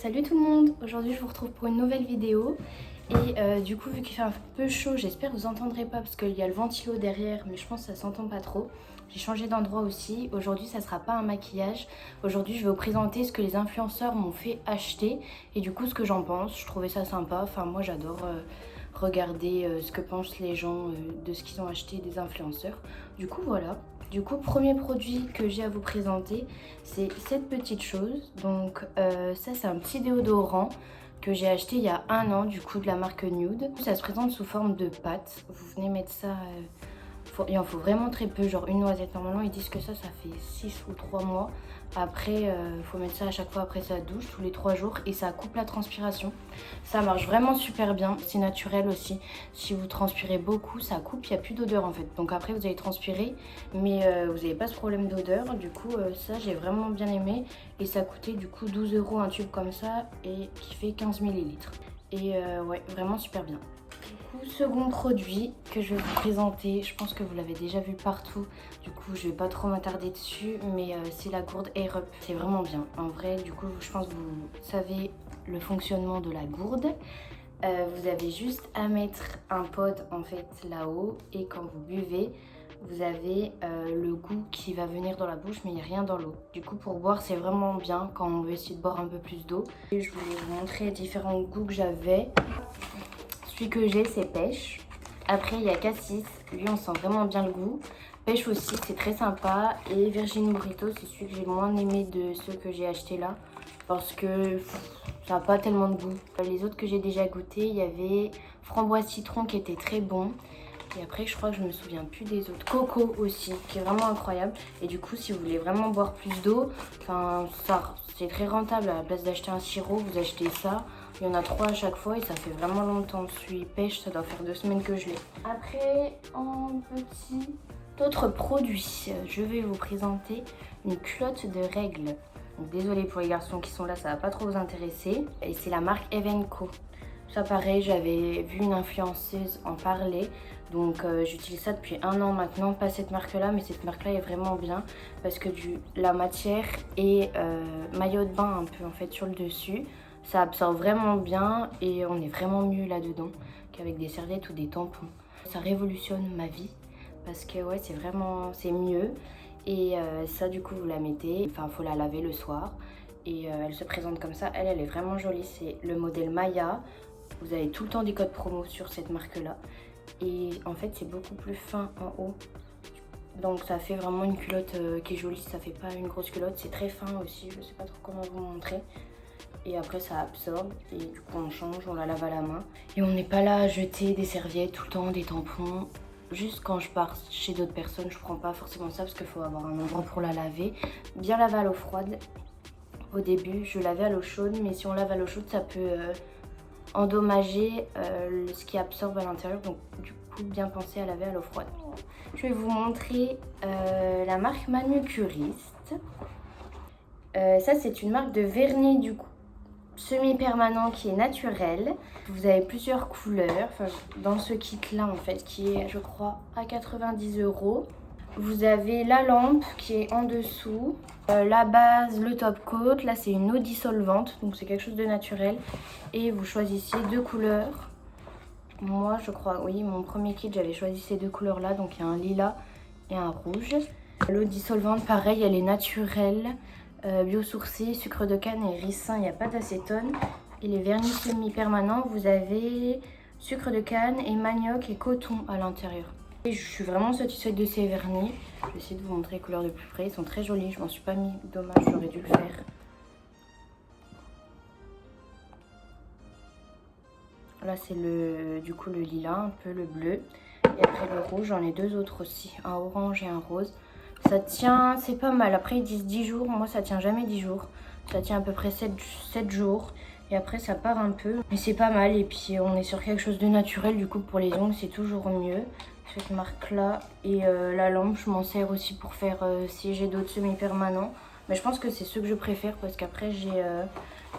Salut tout le monde, aujourd'hui je vous retrouve pour une nouvelle vidéo et du coup vu qu'il fait un peu chaud, j'espère que vous entendrez pas parce qu'il y a le ventilo derrière mais je pense que ça s'entend pas trop. J'ai changé d'endroit aussi, aujourd'hui ça sera pas un maquillage, aujourd'hui je vais vous présenter ce que les influenceurs m'ont fait acheter et du coup ce que j'en pense. Je trouvais ça sympa, enfin moi j'adore regarder ce que pensent les gens de ce qu'ils ont acheté des influenceurs. Du coup voilà. Du coup, premier produit que j'ai à vous présenter, c'est cette petite chose. Donc ça, c'est un petit déodorant que j'ai acheté il y a 1 an, du coup, de la marque Nude. Ça se présente sous forme de pâte. Vous venez mettre ça, il en faut vraiment très peu, genre une noisette. Normalement, ils disent que ça fait 6 ou 3 mois. Après, il faut mettre ça à chaque fois après sa douche, tous les 3 jours, et ça coupe la transpiration. Ça marche vraiment super bien, c'est naturel aussi. Si vous transpirez beaucoup, ça coupe, il n'y a plus d'odeur en fait. Donc après, vous allez transpirer, mais vous n'avez pas ce problème d'odeur. Du coup, ça, j'ai vraiment bien aimé. Et ça coûtait du coup 12 € un tube comme ça, et qui fait 15 millilitres. Et ouais, vraiment super bien. Second produit que je vais vous présenter, je pense que vous l'avez déjà vu partout, du coup je vais pas trop m'attarder dessus, mais c'est la gourde Air Up. C'est vraiment bien, en vrai, du coup je pense que vous savez le fonctionnement de la gourde. Vous avez juste à mettre un pod en fait là-haut et quand vous buvez, vous avez le goût qui va venir dans la bouche mais il n'y a rien dans l'eau. Du coup pour boire c'est vraiment bien quand on veut essayer de boire un peu plus d'eau. Je voulais vous montrer les différents goûts que j'avais. Celui que j'ai, c'est pêche. Après, il y a cassis. Lui, on sent vraiment bien le goût. Pêche aussi, c'est très sympa. Et Virgin Mojito, c'est celui que j'ai moins aimé de ceux que j'ai achetés là. Parce que ça n'a pas tellement de goût. Les autres que j'ai déjà goûtés, il y avait framboise citron qui était très bon. Et après, je crois que je me souviens plus des autres. Coco aussi, qui est vraiment incroyable. Et du coup, si vous voulez vraiment boire plus d'eau, enfin, ça, c'est très rentable. À la place d'acheter un sirop, vous achetez ça. Il y en a 3 à chaque fois et ça fait vraiment longtemps. Celui pêche, ça doit faire 2 semaines que je l'ai. Après, en petit autre produit, je vais vous présenter une culotte de règles. Donc, désolée pour les garçons qui sont là, ça va pas trop vous intéresser. Et c'est la marque Evenco. Ça pareil, j'avais vu une influenceuse en parler. Donc j'utilise ça depuis 1 an maintenant. Pas cette marque là, mais cette marque là est vraiment bien. Parce que la matière est maillot de bain un peu en fait sur le dessus. Ça absorbe vraiment bien et on est vraiment mieux là-dedans qu'avec des serviettes ou des tampons. Ça révolutionne ma vie parce que ouais, c'est mieux. Et ça du coup vous la mettez, enfin faut la laver le soir. Et elle se présente comme ça, elle est vraiment jolie. C'est le modèle Maya. Vous avez tout le temps des codes promo sur cette marque-là. Et en fait c'est beaucoup plus fin en haut. Donc ça fait vraiment une culotte qui est jolie, ça fait pas une grosse culotte. C'est très fin aussi, je sais pas trop comment vous montrer. Et après ça absorbe et du coup on change, on la lave à la main. Et on n'est pas là à jeter des serviettes tout le temps, des tampons. Juste quand je pars chez d'autres personnes, je prends pas forcément ça parce qu'il faut avoir un endroit pour la laver. Bien laver à l'eau froide. Au début je lavais à l'eau chaude, mais si on lave à l'eau chaude ça peut endommager ce qui absorbe à l'intérieur. Donc du coup bien penser à laver à l'eau froide. Je vais vous montrer la marque Manucuriste. Ça c'est une marque de vernis du coup semi-permanent qui est naturel. Vous avez plusieurs couleurs dans ce kit là en fait qui est je crois à 90 €. Vous avez la lampe qui est en dessous, la base, le top coat. Là c'est une eau dissolvante donc c'est quelque chose de naturel et vous choisissez 2 couleurs. Moi je crois, oui, mon premier kit j'avais choisi ces 2 couleurs là, donc il y a un lilas et un rouge. L'eau dissolvante pareil, elle est naturelle. Biosourcé, sucre de canne et ricin, il n'y a pas d'acétone. Et les vernis semi-permanents, vous avez sucre de canne et manioc et coton à l'intérieur. Et je suis vraiment satisfaite de ces vernis. Je vais essayer de vous montrer les couleurs de plus près. Ils sont très jolis, je m'en suis pas mis. Dommage, j'aurais dû le faire. Là c'est du coup le lilas, un peu le bleu. Et après le rouge, j'en ai 2 autres aussi, un orange et un rose. Ça tient, c'est pas mal. Après ils disent 10 jours, moi ça tient jamais 10 jours. Ça tient à peu près 7 jours. Et après ça part un peu. Mais c'est pas mal. Et puis on est sur quelque chose de naturel. Du coup pour les ongles c'est toujours mieux. Cette marque là. Et la lampe je m'en sers aussi pour faire si j'ai d'autres semi-permanents. Mais je pense que c'est ceux que je préfère parce qu'après j'ai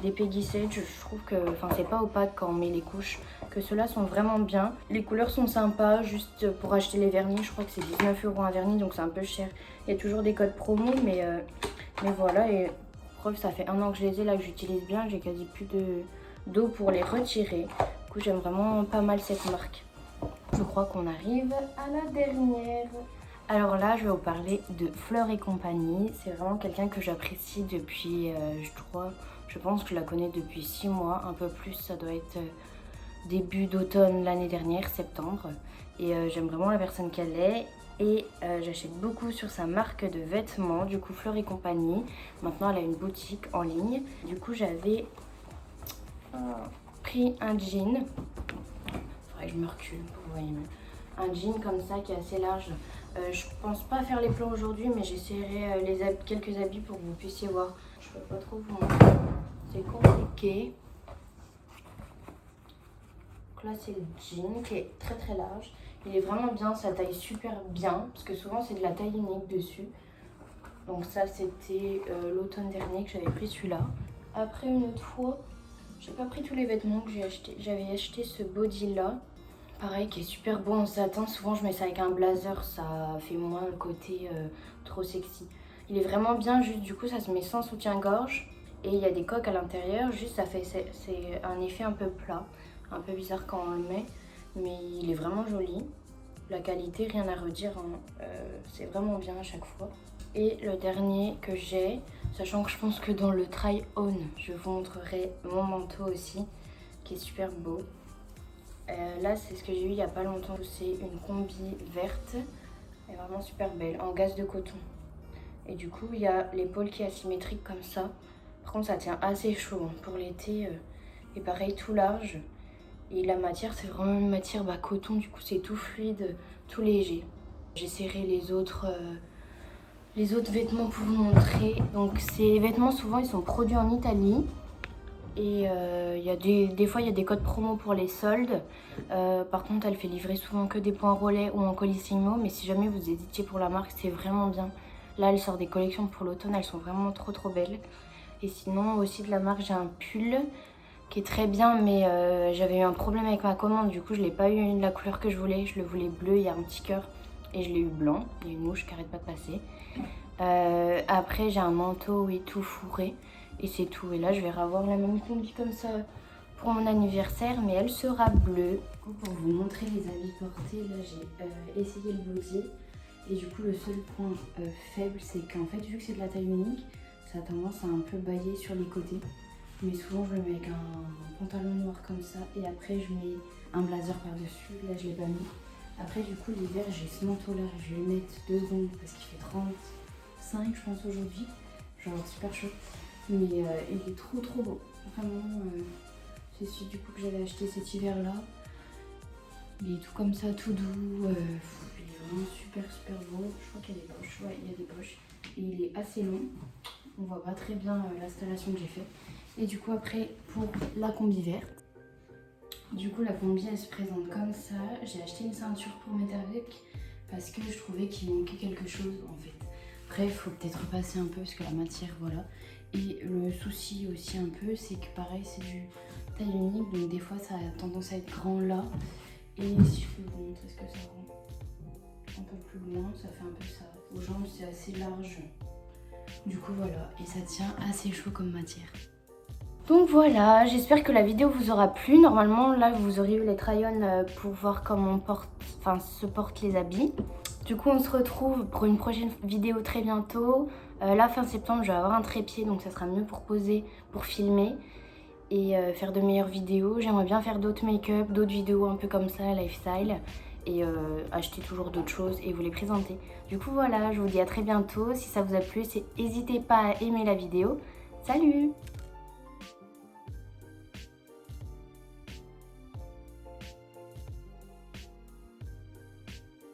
des Peggy Sage. Je trouve que c'est pas opaque quand on met les couches. Que ceux-là sont vraiment bien. Les couleurs sont sympas. Juste pour acheter les vernis, je crois que c'est 19 € un vernis donc c'est un peu cher. Il y a toujours des codes promo mais voilà. Et Preuve, ça fait 1 an que je les ai là, que j'utilise bien, j'ai quasi plus d'eau pour les retirer. Du coup, j'aime vraiment pas mal cette marque. Je crois qu'on arrive à la dernière. Alors là, je vais vous parler de Fleur et compagnie. C'est vraiment quelqu'un que j'apprécie depuis, je pense que je la connais depuis 6 mois, un peu plus, ça doit être début d'automne l'année dernière, septembre. Et j'aime vraiment la personne qu'elle est. Et j'achète beaucoup sur sa marque de vêtements, du coup Fleur et compagnie. Maintenant, elle a une boutique en ligne. Du coup, j'avais pris un jean. Faudrait que je me recule pour que vous voyez mieux. Un jean comme ça qui est assez large. Je pense pas faire les plans aujourd'hui, mais j'essaierai quelques habits pour que vous puissiez voir. Je peux pas trop vous montrer, c'est compliqué. Donc là c'est le jean qui est très très large. Il est vraiment bien, ça taille super bien, parce que souvent c'est de la taille unique dessus. Donc ça c'était l'automne dernier que j'avais pris celui-là. Après une autre fois, j'ai pas pris tous les vêtements que j'ai acheté. J'avais acheté ce body là. Pareil, qui est super beau en satin. Souvent, je mets ça avec un blazer. Ça fait moins le côté trop sexy. Il est vraiment bien. Juste, du coup, ça se met sans soutien-gorge. Et il y a des coques à l'intérieur. Juste, c'est un effet un peu plat. Un peu bizarre quand on le met. Mais il est vraiment joli. La qualité, rien à redire. Hein. C'est vraiment bien à chaque fois. Et le dernier que j'ai, sachant que je pense que dans le try-on, je vous montrerai mon manteau aussi, qui est super beau. Là, c'est ce que j'ai eu il n'y a pas longtemps. C'est une combi verte. Elle est vraiment super belle, en gaze de coton. Et du coup, il y a l'épaule qui est asymétrique comme ça. Par contre, ça tient assez chaud hein, pour l'été. Et pareil, tout large. Et la matière, c'est vraiment une matière coton. Du coup, c'est tout fluide, tout léger. J'essaierai les autres vêtements pour vous montrer. Donc, ces vêtements, souvent, ils sont produits en Italie. Et y a des fois, il y a des codes promo pour les soldes. Par contre, elle fait livrer souvent que des points relais ou en Colissimo. Mais si jamais vous hésitiez pour la marque, c'est vraiment bien. Là, elle sort des collections pour l'automne. Elles sont vraiment trop trop belles. Et sinon, aussi de la marque, j'ai un pull qui est très bien. Mais j'avais eu un problème avec ma commande. Du coup, je l'ai pas eu de la couleur que je voulais. Je le voulais bleu, il y a un petit cœur. Et je l'ai eu blanc. Il y a une mouche qui arrête pas de passer. Après, j'ai un manteau, oui, tout fourré. Et c'est tout. Et là, je vais avoir la même combi comme ça pour mon anniversaire, mais elle sera bleue. Du coup, pour vous montrer les habits portés, là, j'ai essayé le body. Et du coup, le seul point faible, c'est qu'en fait, vu que c'est de la taille unique, ça a tendance à un peu bailler sur les côtés. Mais souvent, je le mets avec un pantalon noir comme ça. Et après, je mets un blazer par-dessus. Là, je l'ai pas mis. Après, du coup, l'hiver, j'ai ce manteau-là. Je vais le mettre 2 secondes parce qu'il fait 35, je pense, aujourd'hui. Je vais avoir super chaud. Mais il est trop trop beau. Vraiment, c'est celui du coup que j'avais acheté cet hiver-là. Il est tout comme ça, tout doux. Il est vraiment super super beau. Je crois qu'il y a des poches. Ouais, il y a des poches. Et il est assez long. On voit pas très bien l'installation que j'ai fait. Et du coup, après, pour la combi verte. Du coup, la combi, elle se présente comme ça. J'ai acheté une ceinture pour mettre avec parce que je trouvais qu'il manquait quelque chose en fait. Après, il faut peut-être repasser un peu parce que la matière, voilà. Et le souci aussi un peu, c'est que pareil, c'est du taille unique, donc des fois ça a tendance à être grand là. Et si je peux vous montrer ce que ça rend un peu plus loin, ça fait un peu ça. Aux jambes, c'est assez large. Du coup, voilà. Et ça tient assez chaud comme matière. Donc voilà, j'espère que la vidéo vous aura plu. Normalement, là, vous aurez eu les try-on pour voir comment se portent les habits. Du coup, on se retrouve pour une prochaine vidéo très bientôt. Là, fin septembre, je vais avoir un trépied, donc ça sera mieux pour poser, pour filmer et faire de meilleures vidéos. J'aimerais bien faire d'autres make-up, d'autres vidéos un peu comme ça, lifestyle, et acheter toujours d'autres choses et vous les présenter. Du coup, voilà, je vous dis à très bientôt. Si ça vous a plu, n'hésitez pas à aimer la vidéo. Salut!